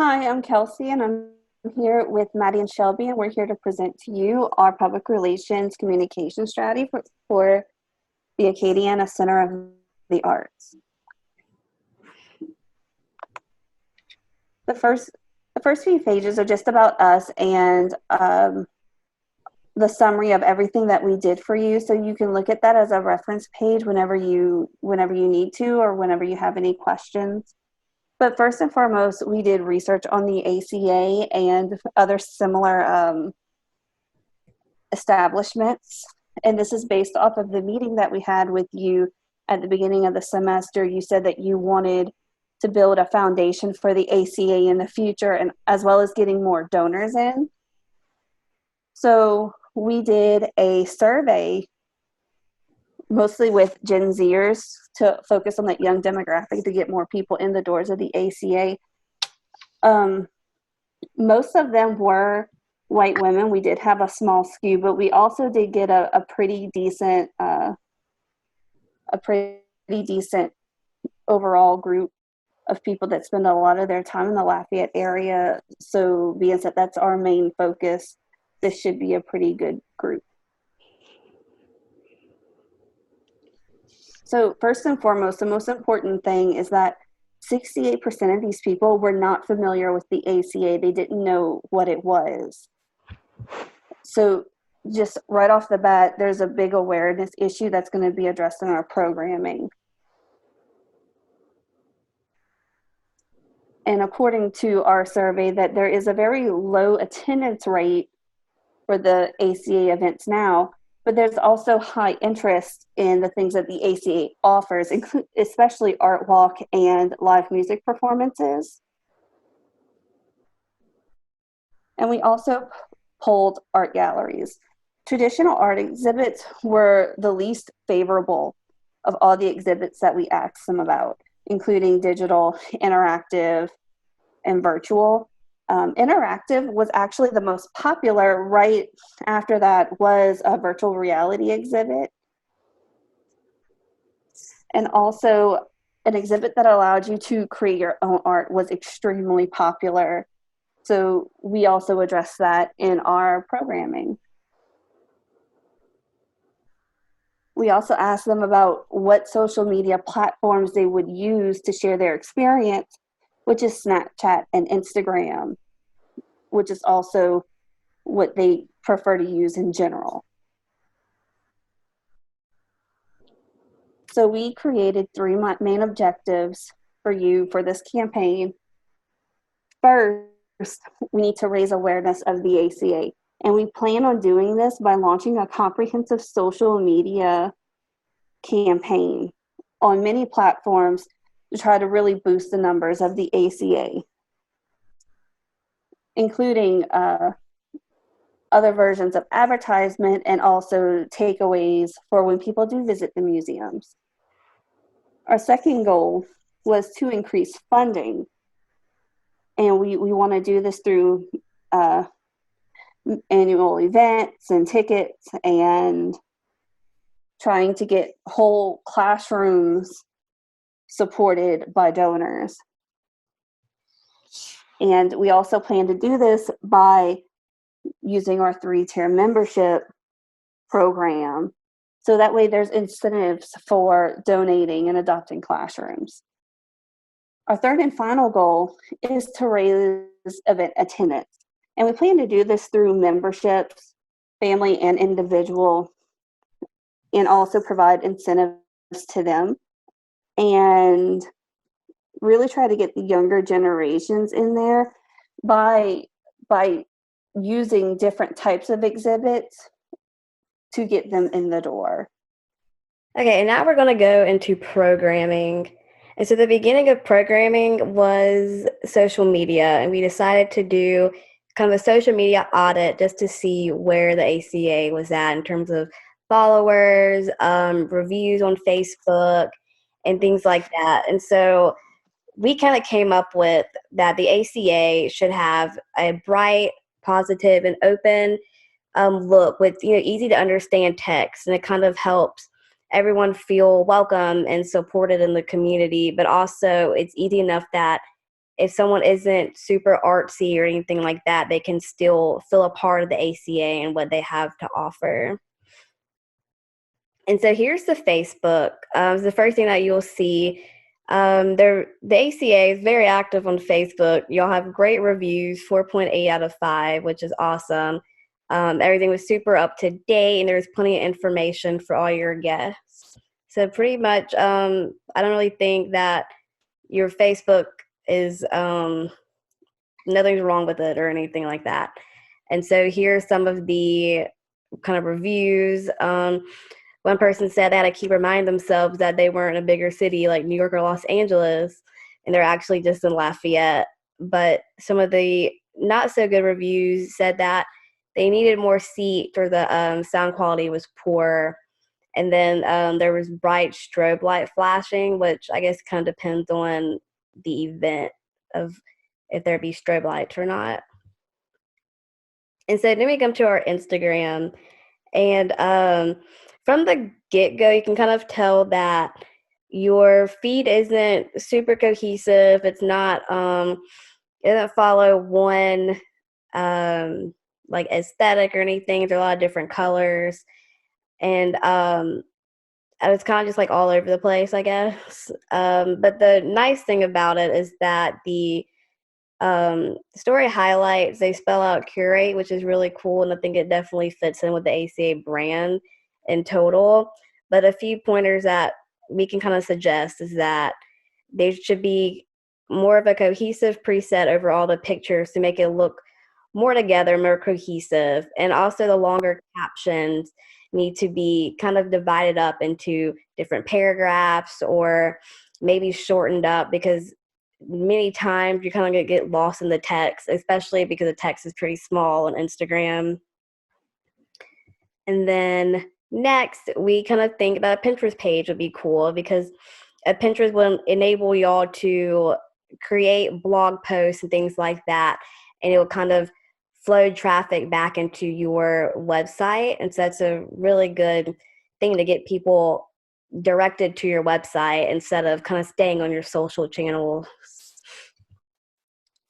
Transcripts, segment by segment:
Hi, I'm Kelsey, and I'm here with Maddie and Shelby, and we're here to present to you our public relations communication strategy for the Acadiana Center of the Arts. The first few pages are just about us and the summary of everything that we did for you, so you can look at that as a reference page whenever you need to or whenever you have any questions. But first and foremost, we did research on the ACA and other similar establishments. And this is based off of the meeting that we had with you at the beginning of the semester. You said that you wanted to build a foundation for the ACA in the future, and as well as getting more donors in. So we did a survey mostly with Gen Zers to focus on that young demographic to get more people in the doors of the ACA. Most of them were white women. We did have a small skew, but we also did get a pretty decent overall group of people that spend a lot of their time in the Lafayette area. So being said that's our main focus, this should be a pretty good group. So first and foremost, the most important thing is that 68% of these people were not familiar with the ACA. They didn't know what it was. So just right off the bat, there's a big awareness issue that's going to be addressed in our programming. And according to our survey, that there is a very low attendance rate for the ACA events now, but there's also high interest in the things that the ACA offers, especially art walk and live music performances. And we also polled art galleries. Traditional art exhibits were the least favorable of all the exhibits that we asked them about, including digital, interactive, and virtual. Interactive was actually the most popular. Right after that was a virtual reality exhibit. And also an exhibit that allowed you to create your own art was extremely popular. So we also address that in our programming. We also asked them about what social media platforms they would use to share their experience, which is Snapchat and Instagram, which is also what they prefer to use in general. So we created 3 main objectives for you for this campaign. First, we need to raise awareness of the ACA. And we plan on doing this by launching a comprehensive social media campaign on many platforms to try to really boost the numbers of the ACA, including other versions of advertisement and also takeaways for when people do visit the museums. Our second goal was to increase funding. And we want to do this through annual events and tickets and trying to get whole classrooms supported by donors. And we also plan to do this by using our 3-tier membership program. So that way there's incentives for donating and adopting classrooms. Our third and final goal is to raise event attendance. And we plan to do this through memberships, family and individual, and also provide incentives to them. And really try to get the younger generations in there by using different types of exhibits to get them in the door. Okay, and now we're going to go into programming. And so the beginning of programming was social media, and we decided to do kind of a social media audit just to see where the ACA was at in terms of followers, reviews on Facebook, and things like that. And so we kind of came up with that the ACA should have a bright, positive, and open look with easy to understand text, and it kind of helps everyone feel welcome and supported in the community, but also it's easy enough that if someone isn't super artsy or anything like that, they can still feel a part of the ACA and what they have to offer. And so here's the Facebook. The first thing that you'll see, the ACA is very active on Facebook. Y'all have great reviews, 4.8 out of 5, which is awesome. Everything was super up to date, and there's plenty of information for all your guests. So pretty much, I don't really think that your Facebook is nothing's wrong with it or anything like that. And so here's some of the kind of reviews. One person said they had to keep reminding themselves that they weren't in a bigger city like New York or Los Angeles, and they're actually just in Lafayette. But some of the not so good reviews said that they needed more seats or the sound quality was poor. And then there was bright strobe light flashing, which I guess kind of depends on the event of if there be strobe lights or not. And so then we come to our Instagram. And from the get-go, you can kind of tell that your feed isn't super cohesive. It's not, it doesn't follow one like aesthetic or anything. There's a lot of different colors. And it's kind of just like all over the place, I guess. But the nice thing about it is that the story highlights, they spell out curate, which is really cool, and I think it definitely fits in with the ACA brand in total. But a few pointers that we can kind of suggest is that there should be more of a cohesive preset over all the pictures to make it look more together, more cohesive. And also the longer captions need to be kind of divided up into different paragraphs or maybe shortened up, because many times you're kind of going to get lost in the text, especially because the text is pretty small on Instagram. And then next, we kind of think that a Pinterest page would be cool, because a Pinterest will enable y'all to create blog posts and things like that, and it will kind of flow traffic back into your website. And so that's a really good thing to get people directed to your website instead of kind of staying on your social channels.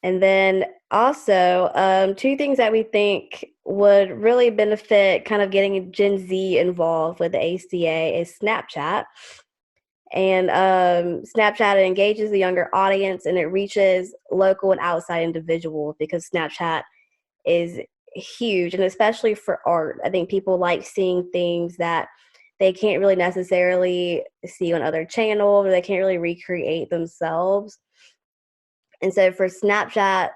And then also, two things that we think would really benefit kind of getting Gen Z involved with the ACA is Snapchat. And Snapchat engages the younger audience, and it reaches local and outside individuals, because Snapchat is huge, and especially for art. I think people like seeing things that they can't really necessarily see on other channels, or they can't really recreate themselves. And so for Snapchat,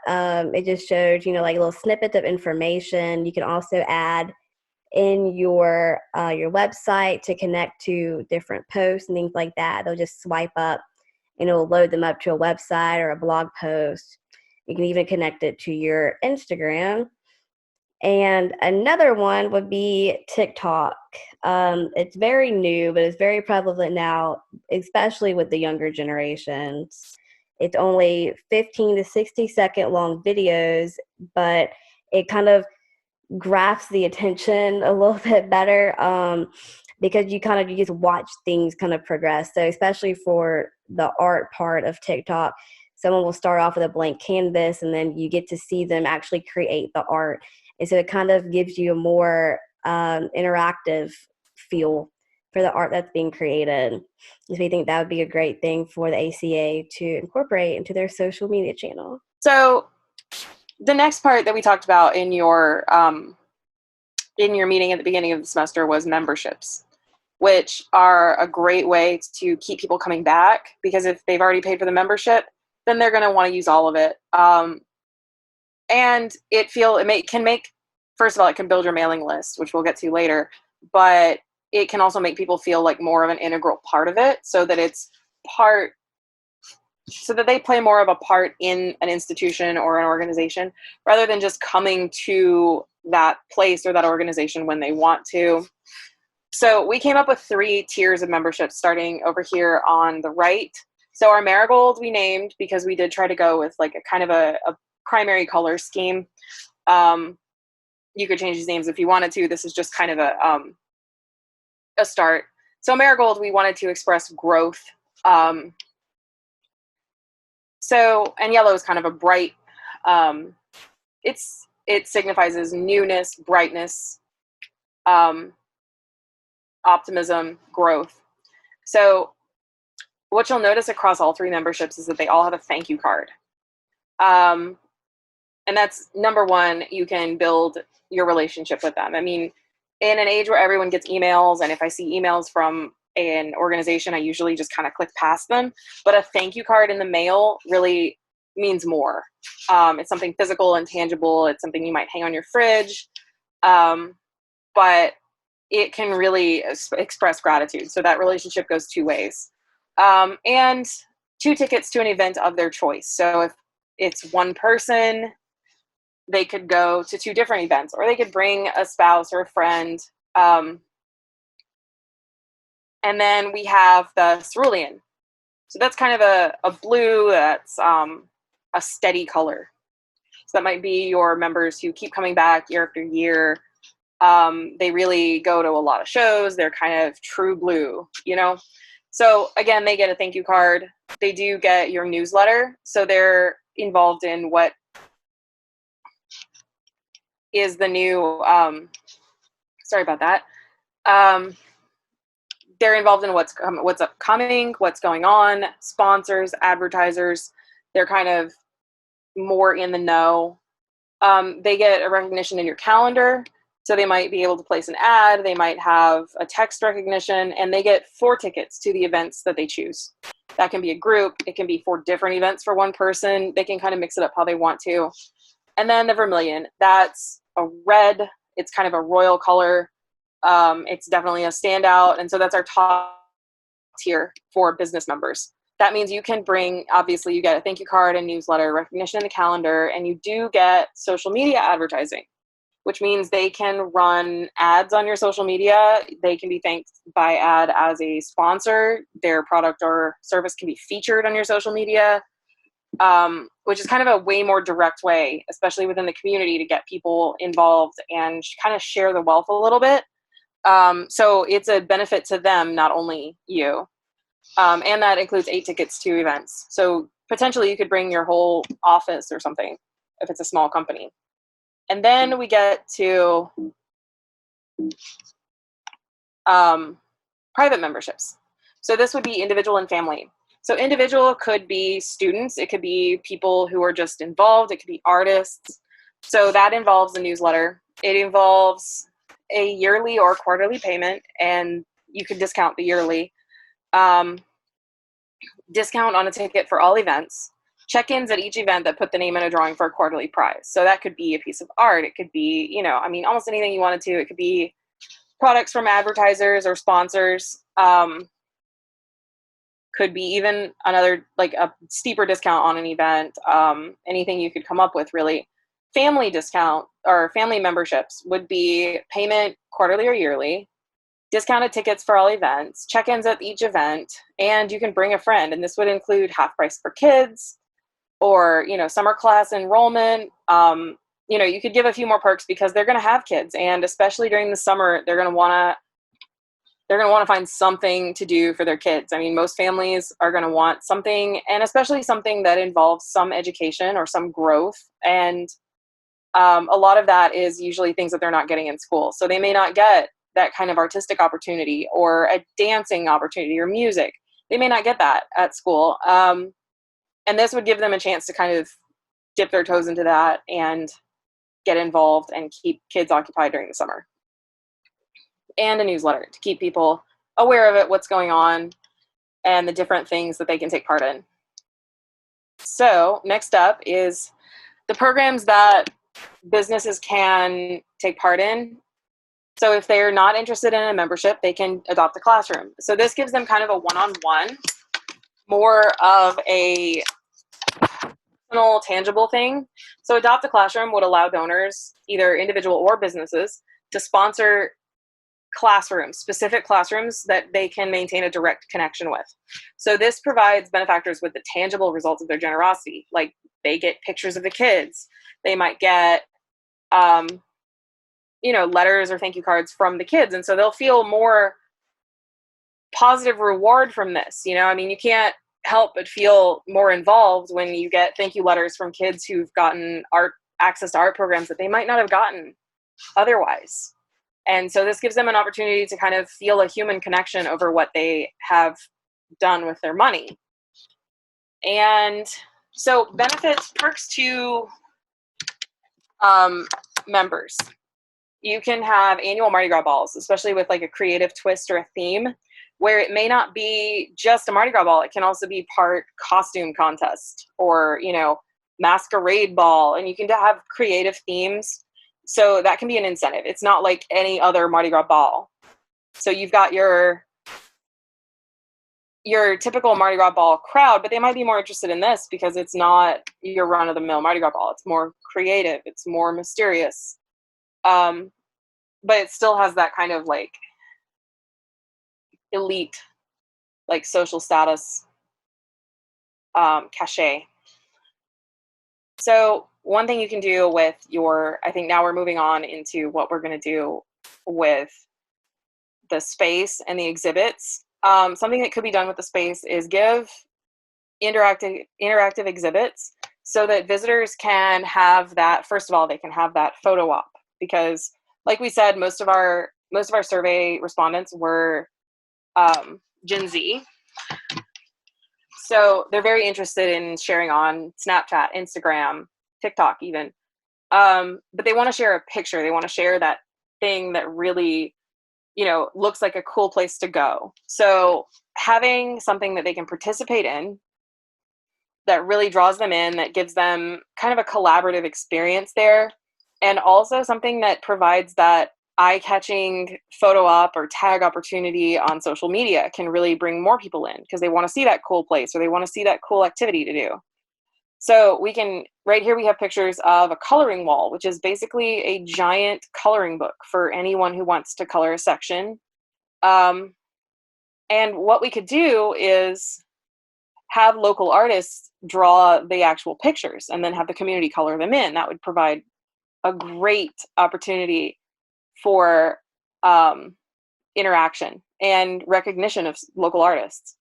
it just shows, like little snippets of information. You can also add in your website to connect to different posts and things like that. They'll just swipe up and it'll load them up to a website or a blog post. You can even connect it to your Instagram. And another one would be TikTok. It's very new, but it's very prevalent now, especially with the younger generations. It's only 15 to 60 second long videos, but it kind of grasps the attention a little bit better, because you just watch things kind of progress. So especially for the art part of TikTok, someone will start off with a blank canvas, and then you get to see them actually create the art. And so it kind of gives you a more interactive feel for the art that's being created. So we think that would be a great thing for the ACA to incorporate into their social media channel. So the next part that we talked about in your meeting at the beginning of the semester was memberships, which are a great way to keep people coming back, because if they've already paid for the membership, then they're going to want to use all of it. And first of all, it can build your mailing list, which we'll get to later, but it can also make people feel like more of an integral part of it, so that they play more of a part in an institution or an organization, rather than just coming to that place or that organization when they want to. So we came up with 3 tiers of membership, starting over here on the right. So our marigold we named because we did try to go with like a kind of a primary color scheme. You could change these names if you wanted to. This is just kind of a start. So marigold, we wanted to express growth. So, and yellow is kind of a bright, it signifies as newness, brightness, optimism, growth. So what you'll notice across all three memberships is that they all have a thank you card. And that's number one, you can build your relationship with them. I mean, in an age where everyone gets emails, and if I see emails from an organization, I usually just kind of click past them. But a thank you card in the mail really means more. It's something physical and tangible. It's something you might hang on your fridge. But it can really express gratitude. So that relationship goes two ways. And 2 tickets to an event of their choice. So if it's one person, they could go to 2 different events, or they could bring a spouse or a friend. And then we have the Cerulean. So that's kind of a blue that's a steady color. So that might be your members who keep coming back year after year. They really go to a lot of shows. They're kind of true blue, you know? So again, they get a thank you card. They do get your newsletter. So they're involved in what is the new, sorry about that. They're involved in what's upcoming, what's going on, sponsors, advertisers. They're kind of more in the know. They get a recognition in your calendar. So they might be able to place an ad, they might have a text recognition, and they get 4 tickets to the events that they choose. That can be a group, it can be 4 different events for one person. They can kind of mix it up how they want to. And then the Vermilion, that's a red, it's kind of a royal color. It's definitely a standout. And so that's our top tier for business members. That means you can bring, obviously you get a thank you card and newsletter, recognition in the calendar, and you do get social media advertising, which means they can run ads on your social media. They can be thanked by ad as a sponsor. Their product or service can be featured on your social media, which is kind of a way more direct way, especially within the community, to get people involved and kind of share the wealth a little bit. So it's a benefit to them, not only you. And that includes 8 tickets to events. So potentially you could bring your whole office or something if it's a small company. And then we get to private memberships. So this would be individual and family. So individual could be students. It could be people who are just involved. It could be artists. So that involves a newsletter. It involves a yearly or quarterly payment, and you can discount the yearly. Discount on a ticket for all events. Check-ins at each event that put the name in a drawing for a quarterly prize. So that could be a piece of art. It could be, you know, I mean, almost anything you wanted to. It could be products from advertisers or sponsors. Could be even another, like a steeper discount on an event. Anything you could come up with, really. Family discount or family memberships would be payment quarterly or yearly. Discounted tickets for all events, check-ins at each event, and you can bring a friend. And this would include half price for kids, or, you know, summer class enrollment. You know, you could give a few more perks because they're going to have kids, and especially during the summer, they're going to want to find something to do for their kids. I mean, most families are going to want something, and especially something that involves some education or some growth. And a lot of that is usually things that they're not getting in school. So they may not get that kind of artistic opportunity or a dancing opportunity or music. They may not get that at school. And this would give them a chance to kind of dip their toes into that and get involved and keep kids occupied during the summer. And a newsletter to keep people aware of it, what's going on, and the different things that they can take part in. So next up is the programs that businesses can take part in. So if they're not interested in a membership, they can adopt a classroom. So this gives them kind of a one-on-one, more of a personal, tangible thing. So Adopt a Classroom would allow donors, either individual or businesses, to sponsor classrooms, specific classrooms that they can maintain a direct connection with. So this provides benefactors with the tangible results of their generosity. Like, they get pictures of the kids. They might get, you know, letters or thank you cards from the kids. And so they'll feel more positive reward from this. You know, I mean, you can't help but feel more involved when you get thank you letters from kids who've gotten access to art programs that they might not have gotten otherwise. And so this gives them an opportunity to kind of feel a human connection over what they have done with their money. And so benefits, perks to members. You can have annual Mardi Gras balls, especially with like a creative twist or a theme, where it may not be just a Mardi Gras ball. It can also be part costume contest or, you know, masquerade ball, and you can have creative themes. So that can be an incentive. It's not like any other Mardi Gras ball. So you've got your typical Mardi Gras ball crowd, but they might be more interested in this because it's not your run-of-the-mill Mardi Gras ball. It's more creative. It's more mysterious. But it still has that kind of like elite, like social status cachet. So one thing you can do with I think now we're moving on into what we're going to do with the space and the exhibits. Something that could be done with the space is give interactive exhibits so that visitors can have that. First of all, they can have that photo op, because like we said, most of our survey respondents were Gen Z. So they're very interested in sharing on Snapchat, Instagram, TikTok even. But they want to share a picture. They want to share that thing that really, you know, looks like a cool place to go. So having something that they can participate in that really draws them in, that gives them kind of a collaborative experience there, and also something that provides that eye-catching photo op or tag opportunity on social media can really bring more people in because they want to see that cool place or they want to see that cool activity to do. So we can, right here we have pictures of a coloring wall, which is basically a giant coloring book for anyone who wants to color a section. And what we could do is have local artists draw the actual pictures and then have the community color them in. That would provide a great opportunity for interaction and recognition of local artists.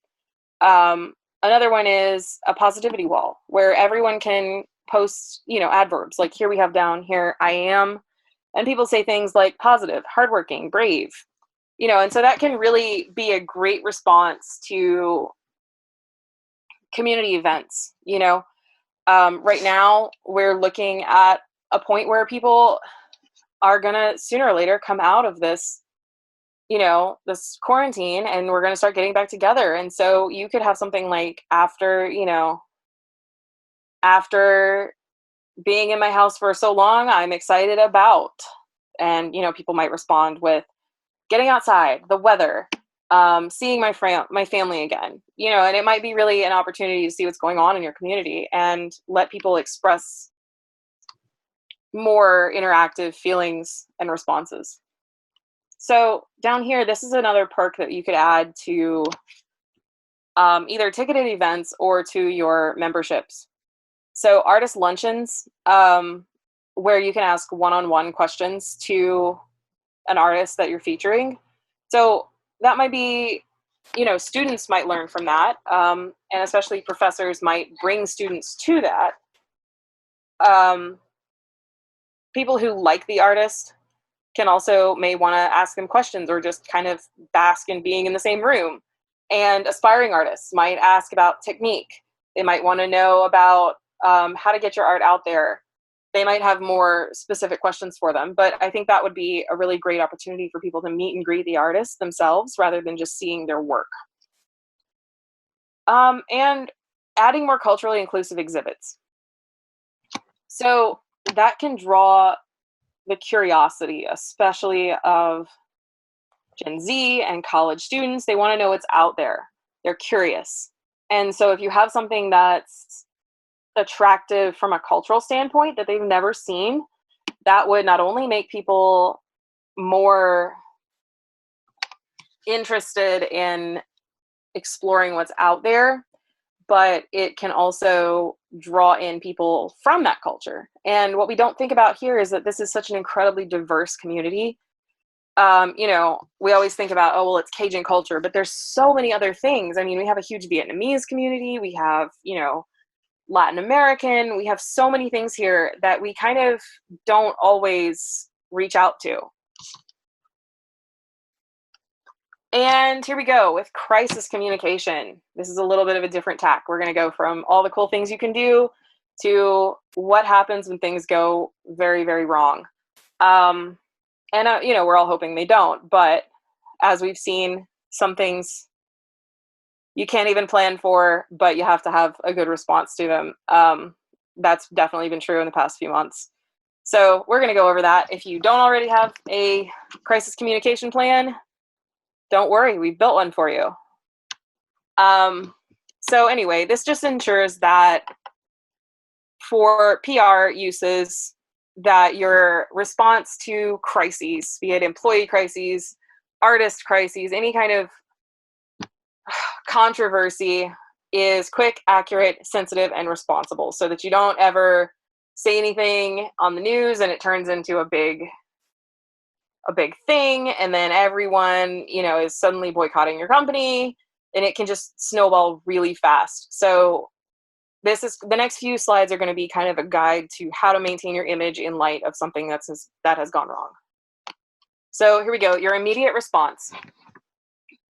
Another one is a positivity wall where everyone can post, you know, adverbs. Like here we have down here, I am, and people say things like positive, hardworking, brave, you know, and so that can really be a great response to community events. You know, right now we're looking at a point where people are gonna sooner or later come out of this, you know, this quarantine, and we're gonna start getting back together. And so you could have something like after being in my house for so long, I'm excited about, and, you know, people might respond with getting outside, the weather, seeing my family again, you know, and it might be really an opportunity to see what's going on in your community and let people express more interactive feelings and responses. So down here, this is another perk that you could add to either ticketed events or to your memberships. So artist luncheons, where you can ask one-on-one questions to an artist that you're featuring. So that might be, you know, students might learn from that, and especially professors might bring students to that. People who like the artist can also may want to ask them questions or just kind of bask in being in the same room. And aspiring artists might ask about technique. They might want to know about how to get your art out there. They might have more specific questions for them, but I think that would be a really great opportunity for people to meet and greet the artists themselves rather than just seeing their work. And adding more culturally inclusive exhibits. So that can draw the curiosity, especially of Gen Z and college students. They want to know what's out there. They're curious. And so if you have something that's attractive from a cultural standpoint that they've never seen, that would not only make people more interested in exploring what's out there, but it can also draw in people from that culture. And what we don't think about here is that this is such an incredibly diverse community. You know, we always think about, oh, well, it's Cajun culture, but there's so many other things. I mean, we have a huge Vietnamese community. We have, you know, Latin American. We have so many things here that we kind of don't always reach out to. And here we go with crisis communication. This is a little bit of a different tack. We're going to go from all the cool things you can do to what happens when things go very, very wrong. You know, we're all hoping they don't, but as we've seen, some things you can't even plan for, but you have to have a good response to them. That's definitely been true in the past few months. So we're going to go over that. If you don't already have a crisis communication plan, don't worry, we've built one for you. So anyway, this just ensures that for PR uses, that your response to crises, be it employee crises, artist crises, any kind of controversy, is quick, accurate, sensitive, and responsible, so that you don't ever say anything on the news and it turns into a big thing, and then everyone, you know, is suddenly boycotting your company, and it can just snowball really fast. So this is, the next few slides are going to be kind of a guide to how to maintain your image in light of something that has gone wrong. So here we go, your immediate response.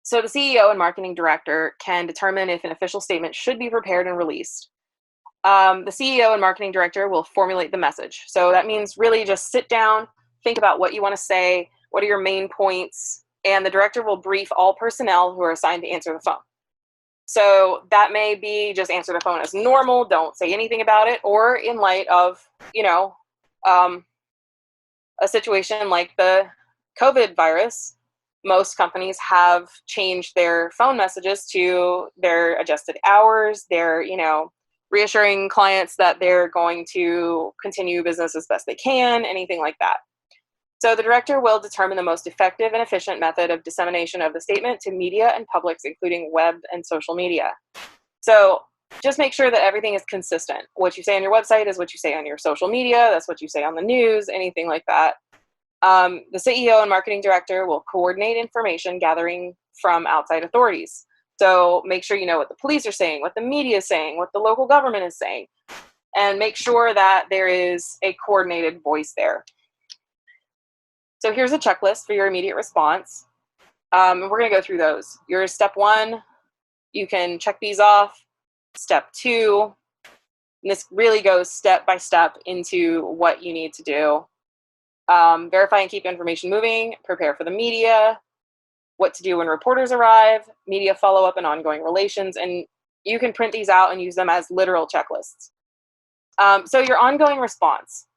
So the CEO and marketing director can determine if an official statement should be prepared and released. The CEO and marketing director will formulate the message. So that means really just sit down, think about what you want to say, what are your main points, and the director will brief all personnel who are assigned to answer the phone. So that may be just answer the phone as normal, don't say anything about it, or in light of, you know, a situation like the COVID virus, most companies have changed their phone messages to their adjusted hours, their, you know, reassuring clients that they're going to continue business as best they can, anything like that. So the director will determine the most effective and efficient method of dissemination of the statement to media and publics, including web and social media. So just make sure that everything is consistent. What you say on your website is what you say on your social media. That's what you say on the news, anything like that. The CEO and marketing director will coordinate information gathering from outside authorities. So make sure you know what the police are saying, what the media is saying, what the local government is saying, and make sure that there is a coordinated voice there. So here's a checklist for your immediate response. We're going to go through those. Your step 1, you can check these off. Step 2, and this really goes step by step into what you need to do. Verify and keep information moving, prepare for the media, what to do when reporters arrive, media follow-up and ongoing relations, and you can print these out and use them as literal checklists. So your ongoing response.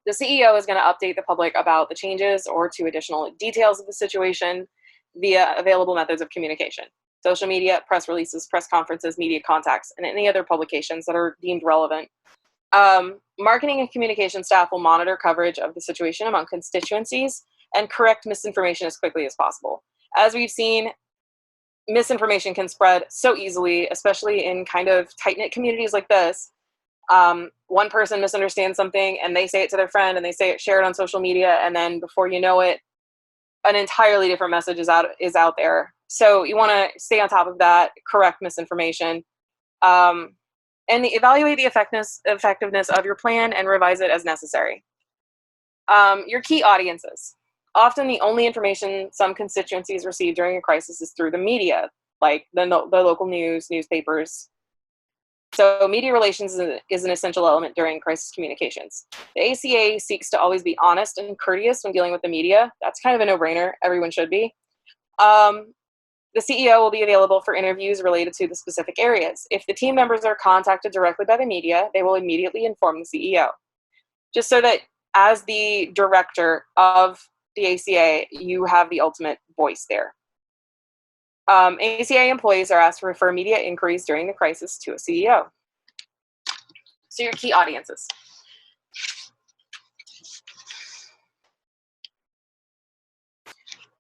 The CEO is going to update the public about the changes or to additional details of the situation via available methods of communication: social media, press releases, press conferences, media contacts, and any other publications that are deemed relevant. Marketing and communication staff will monitor coverage of the situation among constituencies and correct misinformation as quickly as possible. As we've seen, misinformation can spread so easily, especially in kind of tight-knit communities like this. One person misunderstands something and they say it to their friend and they share it on social media, and then before you know it, an entirely different message is out there. So you want to stay on top of that, correct misinformation, and evaluate the effectiveness of your plan and revise it as necessary. Your key audiences. Often the only information some constituencies receive during a crisis is through the media, like the local news, newspapers. So media relations is an essential element during crisis communications. The ACA seeks to always be honest and courteous when dealing with the media. That's kind of a no-brainer. Everyone should be. The CEO will be available for interviews related to the specific areas. If the team members are contacted directly by the media, they will immediately inform the CEO. Just so that as the director of the ACA, you have the ultimate voice there. ACA employees are asked to refer media inquiries during the crisis to a CEO. So your key audiences.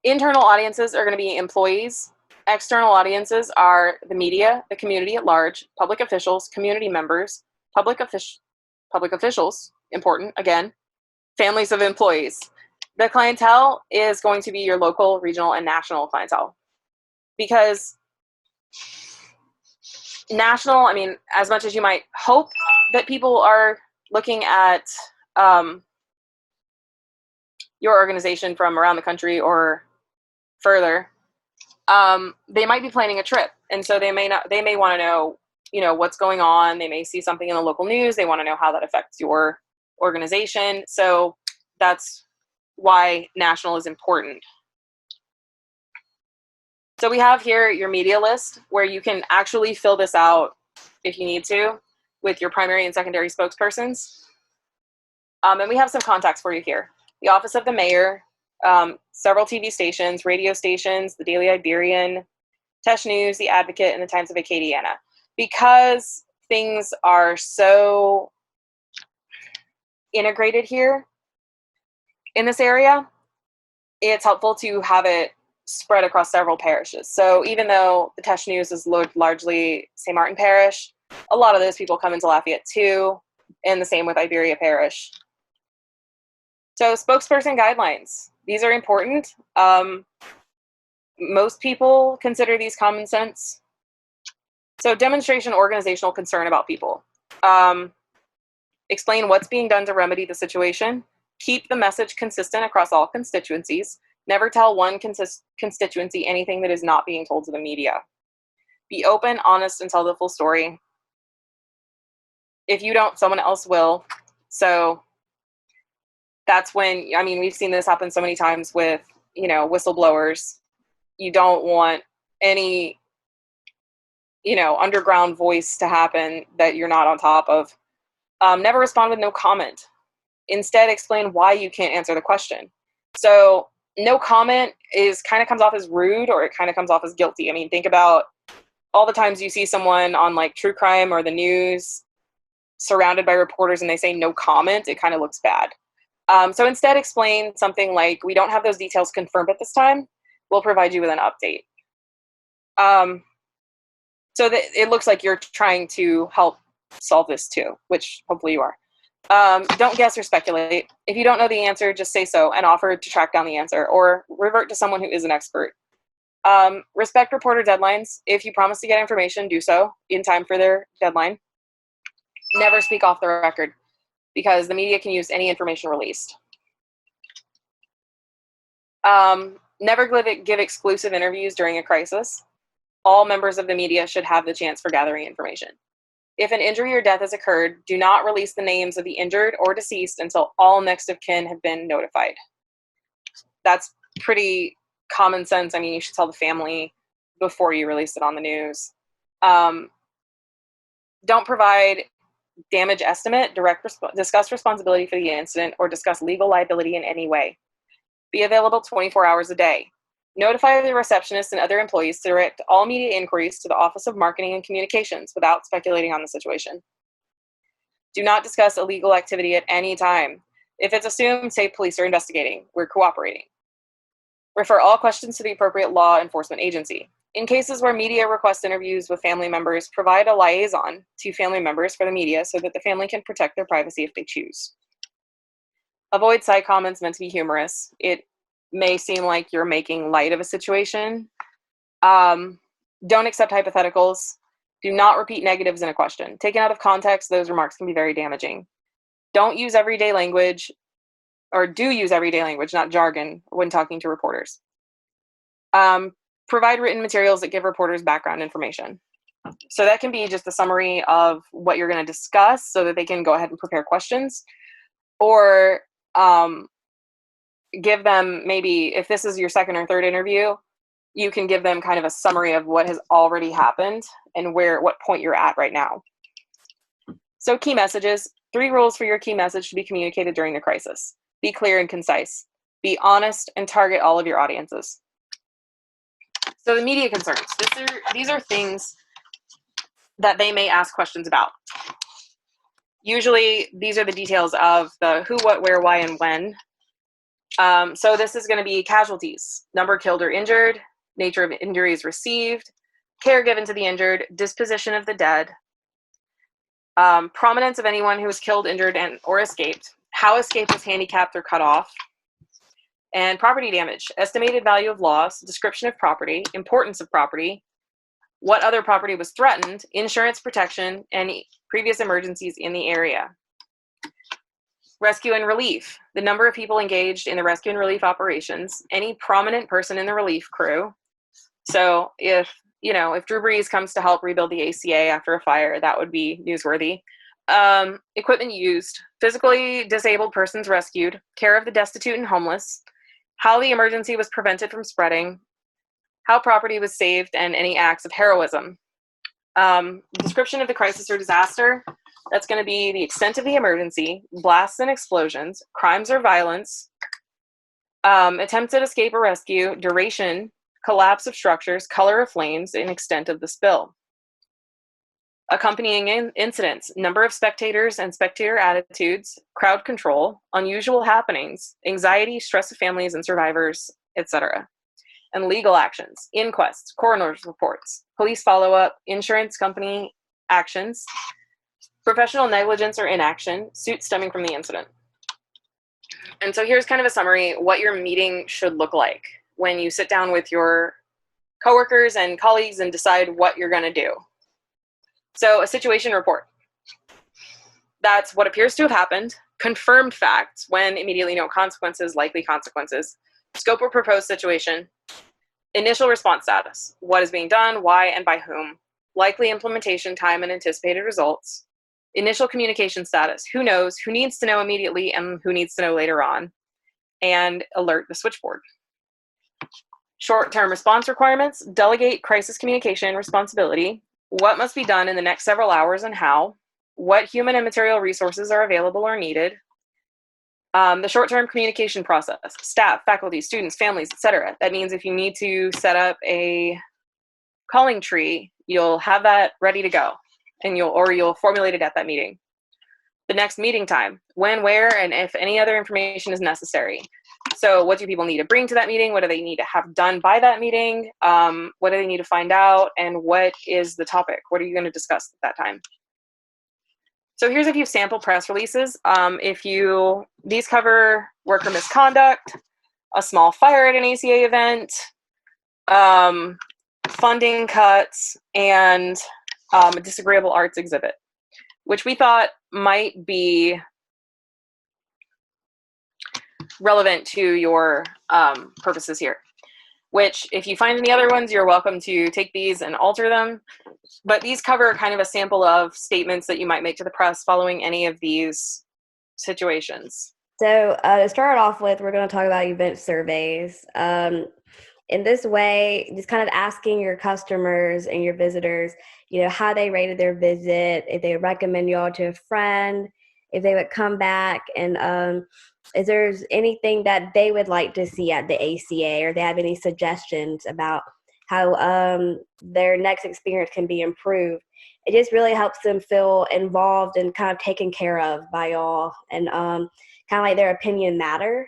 Internal audiences are going to be employees. External audiences are the media, the community at large, public officials, community members, public officials, important, again, families of employees. The clientele is going to be your local, regional, and national clientele. Because national, I mean, as much as you might hope that people are looking at your organization from around the country or further, they might be planning a trip, and so they may want to know, what's going on. They may see something in the local news. They want to know how that affects your organization. So that's why national is important. So we have here your media list, where you can actually fill this out if you need to with your primary and secondary spokespersons. And we have some contacts for you here. The Office of the Mayor, several TV stations, radio stations, the Daily Iberian, Tesh News, The Advocate, and the Times of Acadiana. Because things are so integrated here in this area, it's helpful to have it spread across several parishes. So even though the Tesh News is largely St. Martin Parish, a lot of those people come into Lafayette too, and the same with Iberia Parish. So spokesperson guidelines. These are important. Most people consider these common sense. So demonstration organizational concern about people. Explain what's being done to remedy the situation. Keep the message consistent across all constituencies. Never tell one constituency anything that is not being told to the media. Be open, honest, and tell the full story. If you don't, someone else will. So that's when, I mean, we've seen this happen so many times with, whistleblowers. You don't want any, underground voice to happen that you're not on top of. Never respond with no comment. Instead, explain why you can't answer the question. So no comment kind of comes off as rude, or it kind of comes off as guilty. I mean, think about all the times you see someone on like true crime or the news surrounded by reporters and they say no comment. It kind of looks bad. So instead, explain something like, we don't have those details confirmed at this time. We'll provide you with an update. So that it looks like you're trying to help solve this too, which hopefully you are. Don't guess or speculate. If you don't know the answer, just say so and offer to track down the answer, or revert to someone who is an expert. Respect reporter deadlines. If you promise to get information, do so in time for their deadline. Never speak off the record, because the media can use any information released. Never give exclusive interviews during a crisis. All members of the media should have the chance for gathering information. If an injury or death has occurred, do not release the names of the injured or deceased until all next of kin have been notified. That's pretty common sense. I mean, you should tell the family before you release it on the news. Don't provide damage estimate, discuss responsibility for the incident, or discuss legal liability in any way. Be available 24 hours a day. Notify the receptionist and other employees to direct all media inquiries to the Office of Marketing and Communications without speculating on the situation. Do not discuss illegal activity at any time. If it's assumed, say police are investigating. We're cooperating. Refer all questions to the appropriate law enforcement agency. In cases where media request interviews with family members, provide a liaison to family members for the media so that the family can protect their privacy if they choose. Avoid side comments meant to be humorous. It may seem like you're making light of a situation. Don't accept hypotheticals. Do not repeat negatives in a question. Taken out of context, those remarks can be very damaging. Don't use everyday language, or do use everyday language, not jargon, when talking to reporters. Provide written materials that give reporters background information. So that can be just a summary of what you're going to discuss so that they can go ahead and prepare questions. Or give them, maybe if this is your second or third interview, you can give them kind of a summary of what has already happened and what point you're at right now. So key messages. 3 rules for your key message to be communicated during the crisis. Be clear and concise. Be honest and target all of your audiences. So the media concerns. These are things that they may ask questions about. Usually these are the details of the who, what, where, why, and when. So this is going to be casualties, number killed or injured, nature of injuries received, care given to the injured, disposition of the dead, prominence of anyone who was killed, injured, or escaped, how escape was handicapped or cut off, And property damage, estimated value of loss, description of property, importance of property, what other property was threatened, insurance protection, and previous emergencies in the area. Rescue and relief, the number of people engaged in the rescue and relief operations, any prominent person in the relief crew. So if Drew Brees comes to help rebuild the ACA after a fire, that would be newsworthy. Equipment used, physically disabled persons rescued, care of the destitute and homeless, how the emergency was prevented from spreading, how property was saved, and any acts of heroism. Description of the crisis or disaster, that's going to be the extent of the emergency, blasts and explosions, crimes or violence, attempted escape or rescue, duration, collapse of structures, color of flames, and extent of the spill. Accompanying incidents, number of spectators and spectator attitudes, crowd control, unusual happenings, anxiety, stress of families and survivors, etc. And legal actions, inquests, coroner's reports, police follow-up, insurance company actions, professional negligence or inaction, suits stemming from the incident. And so here's kind of a summary what your meeting should look like when you sit down with your coworkers and colleagues and decide what you're going to do. So a situation report. That's what appears to have happened, confirmed facts, when immediately no consequences, likely consequences, scope or proposed situation, initial response status, what is being done, why, and by whom, likely implementation time and anticipated results, initial communication status, who knows, who needs to know immediately and who needs to know later on, and alert the switchboard. Short-term response requirements, delegate crisis communication responsibility, what must be done in the next several hours and how, what human and material resources are available or needed, the short-term communication process, staff, faculty, students, families, etc. That means if you need to set up a calling tree, you'll have that ready to go, and you'll formulate it at that meeting. The next meeting time, when, where, and if any other information is necessary. So what do people need to bring to that meeting? What do they need to have done by that meeting? What do they need to find out? And what is the topic? What are you going to discuss at that time? So here's a few sample press releases. These cover worker misconduct, a small fire at an ACA event, funding cuts, and a disagreeable arts exhibit, which we thought might be relevant to your purposes here. Which, if you find any other ones, you're welcome to take these and alter them. But these cover kind of a sample of statements that you might make to the press following any of these situations. So to start off with, we're going to talk about event surveys. In this way, just kind of asking your customers and your visitors, how they rated their visit, if they would recommend y'all to a friend, if they would come back, and if there's anything that they would like to see at the ACA, or they have any suggestions about how their next experience can be improved. It just really helps them feel involved and kind of taken care of by y'all, and kind of like their opinion matters.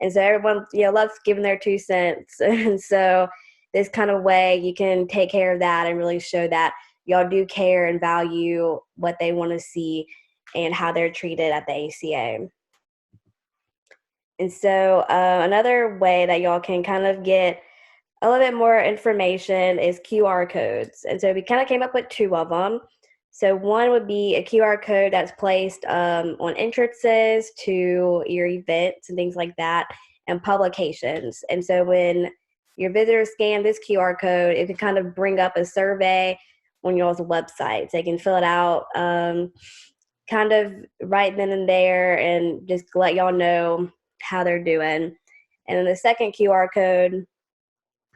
And so everyone, loves giving their 2 cents. And so this kind of way you can take care of that and really show that y'all do care and value what they want to see and how they're treated at the ACA. And so another way that y'all can kind of get a little bit more information is QR codes. And so we kind of came up with 2 of them. So one would be a QR code that's placed on entrances to your events and things like that, and publications. And so when your visitors scan this QR code, it can kind of bring up a survey on y'all's website. So they can fill it out kind of right then and there and just let y'all know how they're doing. And then the second QR code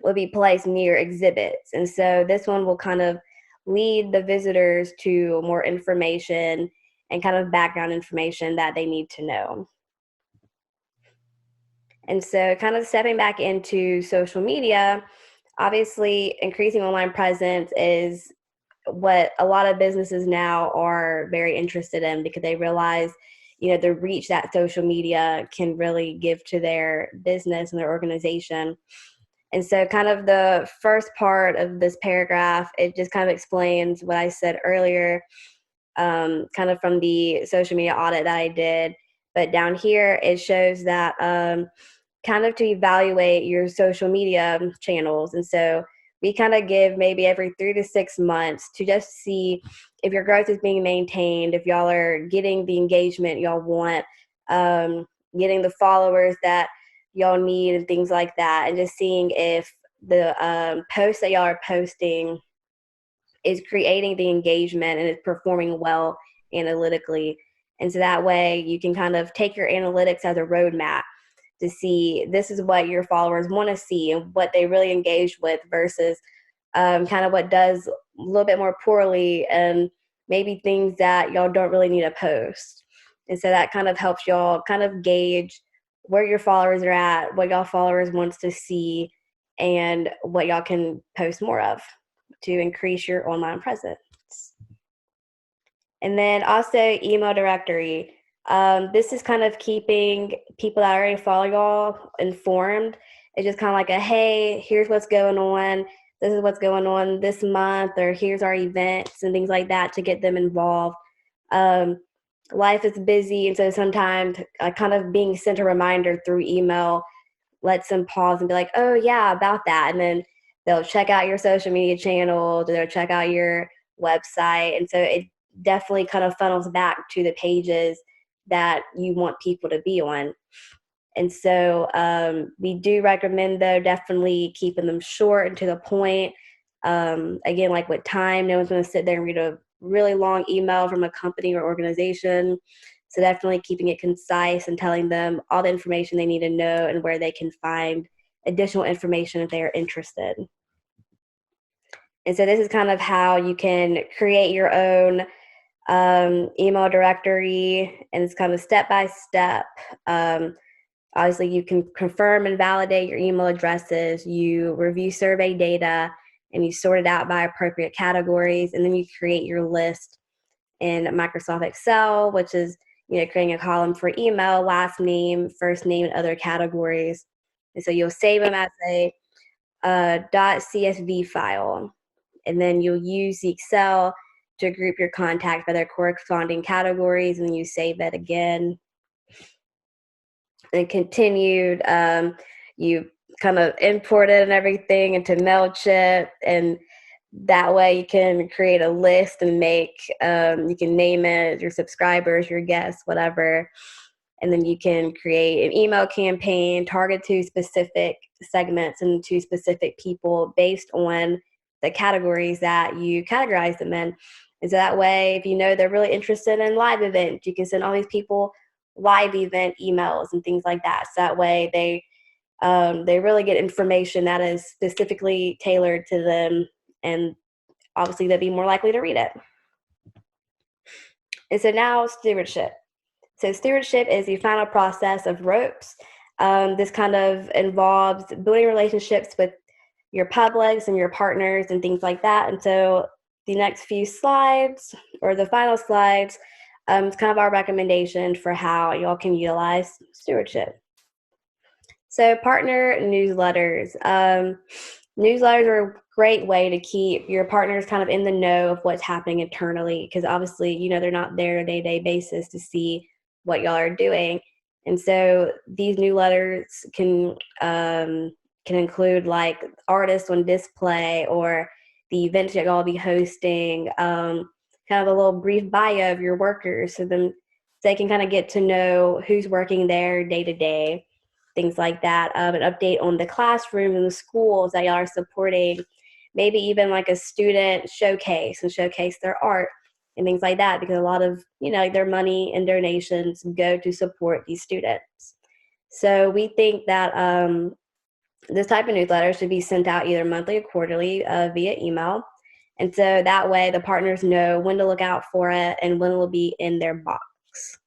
will be placed near exhibits. And so this one will kind of lead the visitors to more information and kind of background information that they need to know. And so kind of stepping back into social media, obviously increasing online presence is what a lot of businesses now are very interested in, because they realize, the reach that social media can really give to their business and their organization. And so kind of the first part of this paragraph, it just kind of explains what I said earlier, kind of from the social media audit that I did. But down here, it shows that kind of to evaluate your social media channels. And so we kind of give maybe every 3 to 6 months to just see if your growth is being maintained, if y'all are getting the engagement y'all want, getting the followers that y'all need and things like that, and just seeing if the posts that y'all are posting is creating the engagement and is performing well analytically. And so that way you can kind of take your analytics as a roadmap to see this is what your followers want to see and what they really engage with versus kind of what does a little bit more poorly and maybe things that y'all don't really need to post. And so that kind of helps y'all kind of gauge where your followers are at, what y'all followers wants to see, and what y'all can post more of to increase your online presence. And then also email directory. This is kind of keeping people that already follow y'all informed. It's just kind of like a, hey, here's what's going on. This is what's going on this month, or here's our events and things like that to get them involved. Life is busy, and so sometimes kind of being sent a reminder through email lets them pause and be like, oh yeah, about that. And then they'll check out your social media channels, or they'll check out your website. And so it definitely kind of funnels back to the pages that you want people to be on. And so we do recommend, though, definitely keeping them short and to the point. Again, like with time, no one's going to sit there and read a really long email from a company or organization. So definitely keeping it concise and telling them all the information they need to know and where they can find additional information if they are interested. And so this is kind of how you can create your own email directory, and it's kind of step-by-step. Obviously, you can confirm and validate your email addresses, you review survey data, and you sort it out by appropriate categories, and then you create your list in Microsoft Excel, which is creating a column for email, last name, first name, and other categories. And so you'll save them as a .csv file, and then you'll use the Excel to group your contacts by their corresponding categories, and then you save it again. And continued, you kind of import it and everything into MailChimp, and that way you can create a list and make, you can name it your subscribers, your guests, whatever. And then you can create an email campaign, target to specific segments and to specific people based on the categories that you categorize them in. And so that way, if you know they're really interested in live events, you can send all these people live event emails and things like that. So that way they really get information that is specifically tailored to them, and obviously they'll be more likely to read it. And so now stewardship. So stewardship is the final process of ropes. This kind of involves building relationships with your publics and your partners and things like that. And so the next few slides, or the final slides, it's kind of our recommendation for how y'all can utilize stewardship. So partner newsletters. Newsletters are a great way to keep your partners kind of in the know of what's happening internally, because obviously, they're not there on a day-to-day basis to see what y'all are doing. And so these newsletters can include like artists on display, or the events that y'all will be hosting, kind of a little brief bio of your workers, so then they can kind of get to know who's working there day to day, things like that. An update on the classroom and the schools that y'all are supporting, maybe even like a student showcase and showcase their art and things like that, because a lot of their money and donations go to support these students. So we think that this type of newsletter should be sent out either monthly or quarterly via email. And so that way the partners know when to look out for it and when it will be in their box.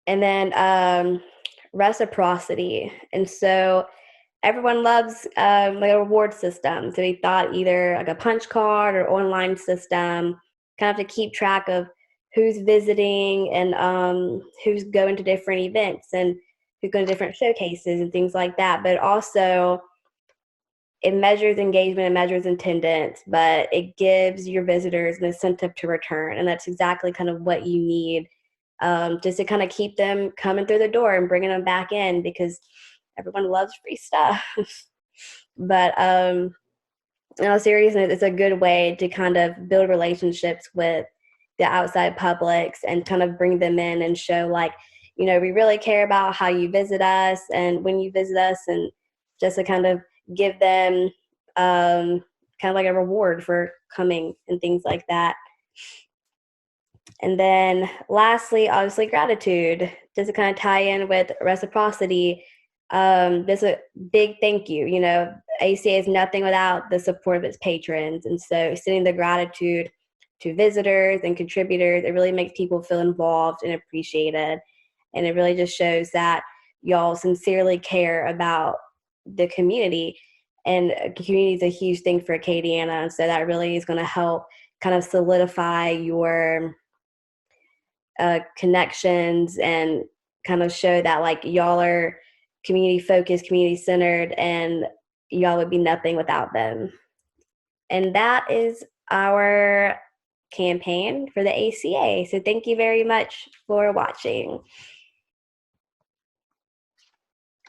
And then reciprocity. And so everyone loves like a reward system. So we thought either like a punch card or online system, kind of to keep track of who's visiting and who's going to different events and who's going to different showcases and things like that. But also it measures engagement and measures attendance, but it gives your visitors an incentive to return. And that's exactly kind of what you need just to kind of keep them coming through the door and bringing them back in, because everyone loves free stuff. But in all seriousness, it's a good way to kind of build relationships with the outside publics and kind of bring them in and show, like, you know, we really care about how you visit us and when you visit us, and just to kind of give them kind of like a reward for coming and things like that. And then lastly, obviously, gratitude, just to kind of tie in with reciprocity. There's a big thank you. You know, ACA is nothing without the support of its patrons. And so sending the gratitude to visitors and contributors, it really makes people feel involved and appreciated. And it really just shows that y'all sincerely care about the community. And community is a huge thing for Acadiana. And so that really is going to help kind of solidify your connections and kind of show that, like, y'all are community focused, community centered, and y'all would be nothing without them. And that is our campaign for the ACA. So thank you very much for watching.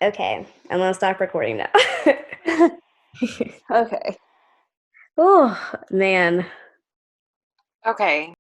Okay, I'm going to stop recording now. Okay. Oh, man. Okay.